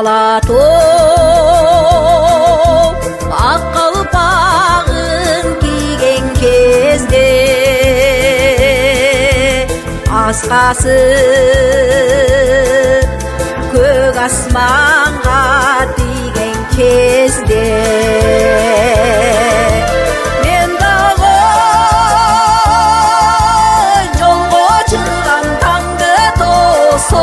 Алатоп ақ қалпағын киген кезде асқасы көк асманға тиген кезде мен дағы жолға шығам таңды тосып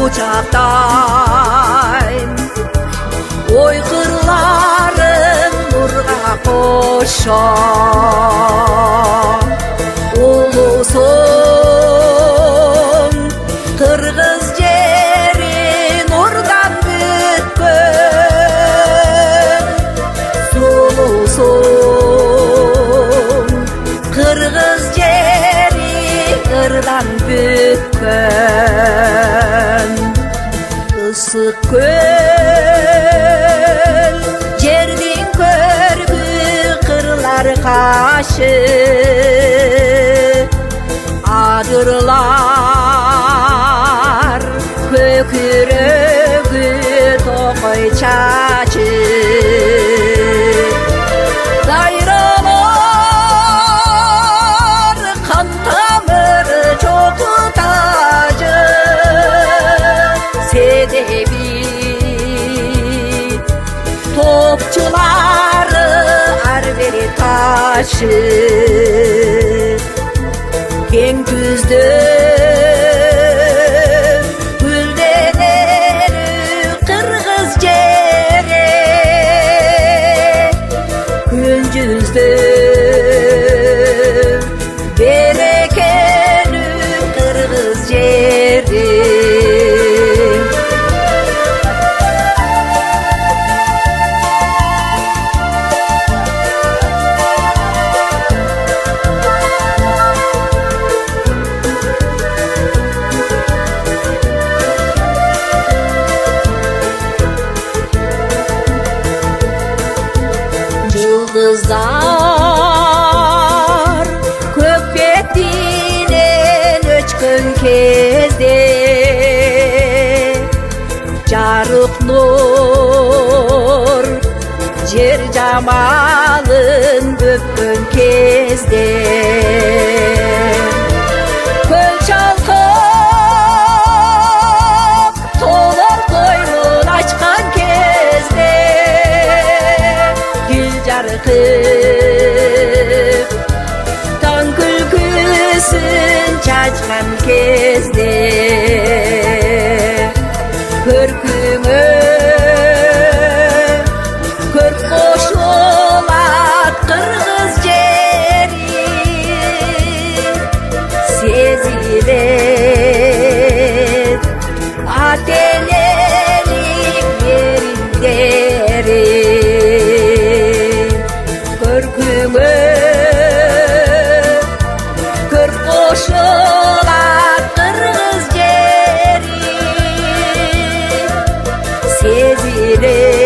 құшақтайм ой қырларың нұрға қоша ұлысың қырғыз жері нұрдан бүккен сұлусың қырғыз жері қырдан бүккен ысық көл жердің көркі қырлар қашы адырлар көкірегі тоқой чачы дайралар қан тамыры жоқы тажы седеби топчылары әрбері ташы кең күзді гүлденері қырғыз жері күнжізді берекелі қырғыз жері Yıldızlar көк бетінен өчкөн кезде жарық нұр жер жамалын өпкөн кезде көл шалқып толар қойнын ашқан кезде жарқып таң күлкісін шашқан кезде көркіңе көрк қосылат қырғыз жері сезілет ателелік еріндері көркіңе көрк қосылат қырғыз жері сезілет